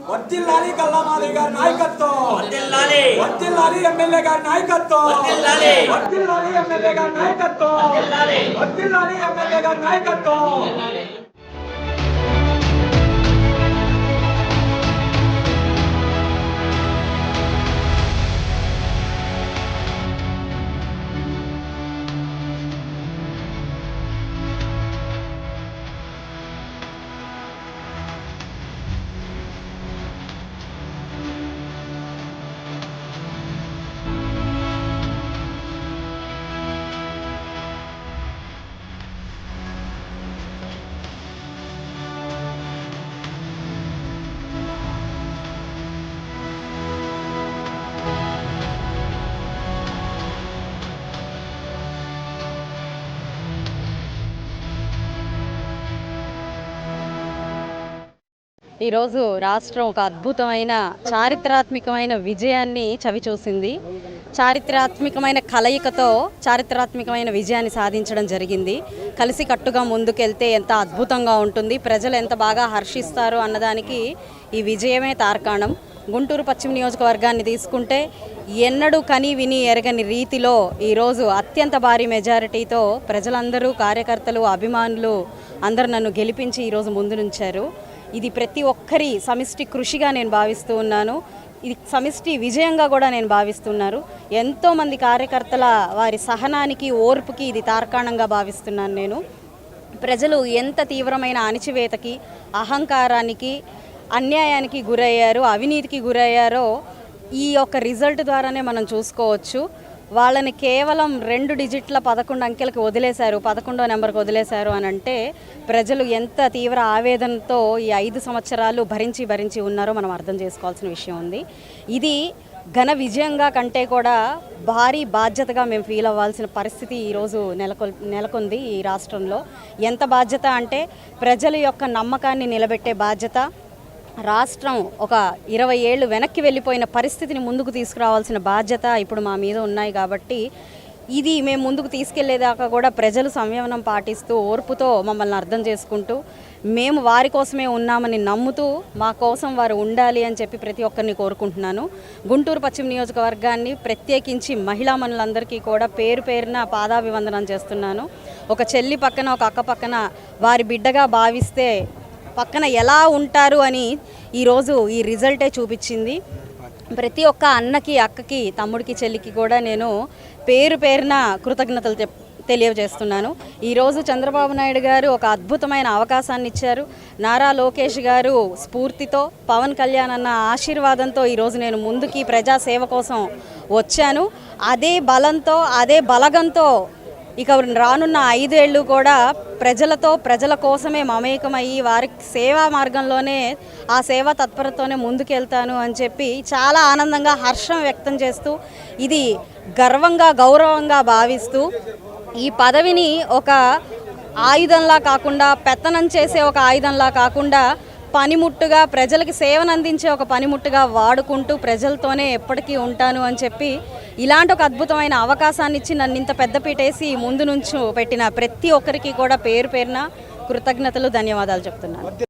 వర్ధిల్లాలి కల్లామాధవి గారి నాయకత్వం, వర్ధిల్లాలి ఎమ్మెల్యే గారి నాయకత్వం, వర్ధిల్లాలి ఎమ్మెల్యే గారి నాయకత్వం, వర్ధిల్లాలి ఎమ్మెల్యే గారి నాయకత్వం. ఈరోజు రాష్ట్రం ఒక అద్భుతమైన చారిత్రాత్మకమైన విజయాన్ని చవిచూసింది. చారిత్రాత్మకమైన కలయికతో చారిత్రాత్మకమైన విజయాన్ని సాధించడం జరిగింది. కలిసికట్టుగా ముందుకెళ్తే ఎంత అద్భుతంగా ఉంటుంది, ప్రజలు ఎంత బాగా హర్షిస్తారు అన్నదానికి ఈ విజయమే తార్కాణం. గుంటూరు పశ్చిమ నియోజకవర్గాన్ని తీసుకుంటే ఎన్నడూ కని విని ఎరగని రీతిలో ఈరోజు అత్యంత భారీ మెజారిటీతో ప్రజలందరూ, కార్యకర్తలు, అభిమానులు అందరూ నన్ను గెలిపించి ఈరోజు ముందు నుంచారు. ఇది ప్రతి ఒక్కరి సమిష్టి కృషిగా నేను భావిస్తూ ఉన్నాను. ఇది సమిష్టి విజయంగా కూడా నేను భావిస్తున్నాను. ఎంతోమంది కార్యకర్తల వారి సహనానికి, ఓర్పుకి ఇది తార్కాణంగా భావిస్తున్నాను. నేను ప్రజలు ఎంత తీవ్రమైన అణిచివేతకి, అహంకారానికి, అన్యాయానికి గురయ్యారు, అవినీతికి గురయ్యారో ఈ యొక్క రిజల్ట్ ద్వారానే మనం చూసుకోవచ్చు. వాళ్ళని కేవలం 2 డిజిట్ల 11 అంకెలకు వదిలేశారు, 11వ నెంబర్కి వదిలేశారు అని అంటే ప్రజలు ఎంత తీవ్ర ఆవేదనతో ఈ 5 సంవత్సరాలు భరించి ఉన్నారో మనం అర్థం చేసుకోవాల్సిన విషయం ఉంది. ఇది ఘన విజయంగా కంటే కూడా భారీ బాధ్యతగా మేము ఫీల్ అవ్వాల్సిన పరిస్థితి ఈరోజు నెలకొంది ఈ రాష్ట్రంలో. ఎంత బాధ్యత అంటే ప్రజల యొక్క నమ్మకాన్ని నిలబెట్టే బాధ్యత, రాష్ట్రం ఒక 20 ఏళ్ళు వెనక్కి వెళ్ళిపోయిన పరిస్థితిని ముందుకు తీసుకురావాల్సిన బాధ్యత ఇప్పుడు మా మీద ఉన్నాయి. కాబట్టి ఇది మేము ముందుకు తీసుకెళ్లేదాకా కూడా ప్రజలు సంయమనం పాటిస్తూ, ఓర్పుతో మమ్మల్ని అర్థం చేసుకుంటూ, మేము వారి కోసమే ఉన్నామని నమ్ముతూ మా కోసం వారు ఉండాలి అని చెప్పి ప్రతి ఒక్కరిని కోరుకుంటున్నాను. గుంటూరు పశ్చిమ నియోజకవర్గాన్ని ప్రత్యేకించి మహిళామణులందరికీ కూడా పేరు పేరున పాదాభివందనం చేస్తున్నాను. ఒక చెల్లి పక్కన, ఒక అక్క పక్కన వారి బిడ్డగా భావిస్తే పక్కన ఎలా ఉంటారు అని ఈరోజు ఈ రిజల్టే చూపించింది. ప్రతి ఒక్క అన్నకి, అక్కకి, తమ్ముడికి, చెల్లికి కూడా నేను పేరు పేరున కృతజ్ఞతలు తెలియజేస్తున్నాను. ఈరోజు చంద్రబాబు నాయుడు గారు ఒక అద్భుతమైన అవకాశాన్ని ఇచ్చారు. నారా లోకేష్ గారు స్ఫూర్తితో, పవన్ కళ్యాణ్ అన్న ఆశీర్వాదంతో ఈరోజు నేను ముందుకి ప్రజాసేవ కోసం వచ్చాను. అదే బలంతో, అదే బలగంతో ఇక రానున్న 5 ఏళ్ళు కూడా ప్రజలతో, ప్రజల కోసమే మమేకమయ్యి వారి సేవా మార్గంలోనే, ఆ సేవా తత్పరతతోనే ముందుకెళ్తాను అని చెప్పి చాలా ఆనందంగా, హర్షం వ్యక్తం చేస్తూ, ఇది గర్వంగా, గౌరవంగా భావిస్తూ ఈ పదవిని ఒక ఆయుధంలా కాకుండా, పెత్తనం చేసే ఒక ఆయుధంలా కాకుండా పనిముట్టుగా, ప్రజలకి సేవను అందించే ఒక పనిముట్టుగా వాడుకుంటూ ప్రజలతోనే ఎప్పటికీ ఉంటాను అని చెప్పి ఇలాంటి ఒక అద్భుతమైన అవకాశాన్ని ఇచ్చి నన్ను ఇంత పెద్దపీటేసి ముందు నుంచి పెట్టిన ప్రతి ఒక్కరికి కూడా పేరు పేరున కృతజ్ఞతలు, ధన్యవాదాలు చెప్తున్నాను.